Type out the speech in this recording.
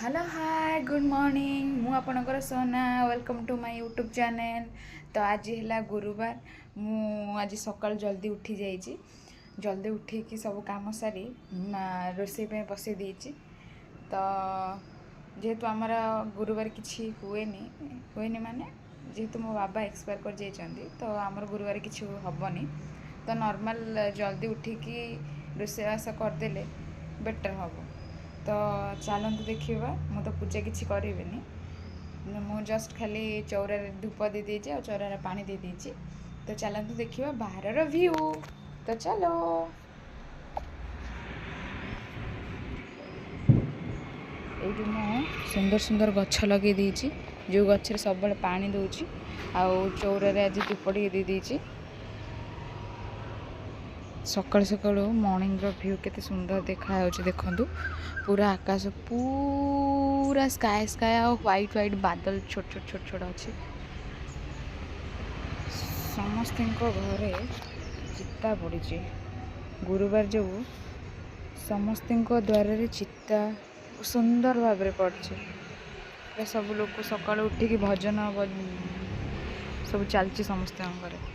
Hello hi good morning मु आपणकर सोना welcome to my YouTube channel. तो आज है गुरुवार मु आज सकाल जल्दी उठी जाइए जल्दी उठिकी सब काम सारी रोषे पे बसई देती। तो जेहेतु आमर गुरुवार किसी हुएनी माने जेहेतु मो बाबा एक्सपायर कर जाइए तो आमर गुरुवार किसी हेनी। तो नॉर्मल जल्दी उठिकी रोषेबास करदे बेटर हम। तो चलते देखा मु तो पूजा किसी करी मु जस्ट खाली चौरा धूप दे दीजिए और चौरा पानी दे दीजिए। तो चलते देखा बाहर व्यू। तो चलो ये मु सुंदर सुंदर गछ लगे देची जो गचर सब पानी दूची आउ चौरा आज धूप टे दे दीजिए। सकाल सकाल मॉर्निंग व्यू केते सुंदर देखा देखु पूरा आकाश पूरा स्काए स्काए और व्हाइट व्हाइट बादल छोट छोट छोट छोट अच्छे। समस्त घरे चिता पड़ी गुरुवार जो समस्त द्वार चिता सुंदर भाव पड़े। सब लोग सकाल उठिकी भजन सब चलती समस्त घरे।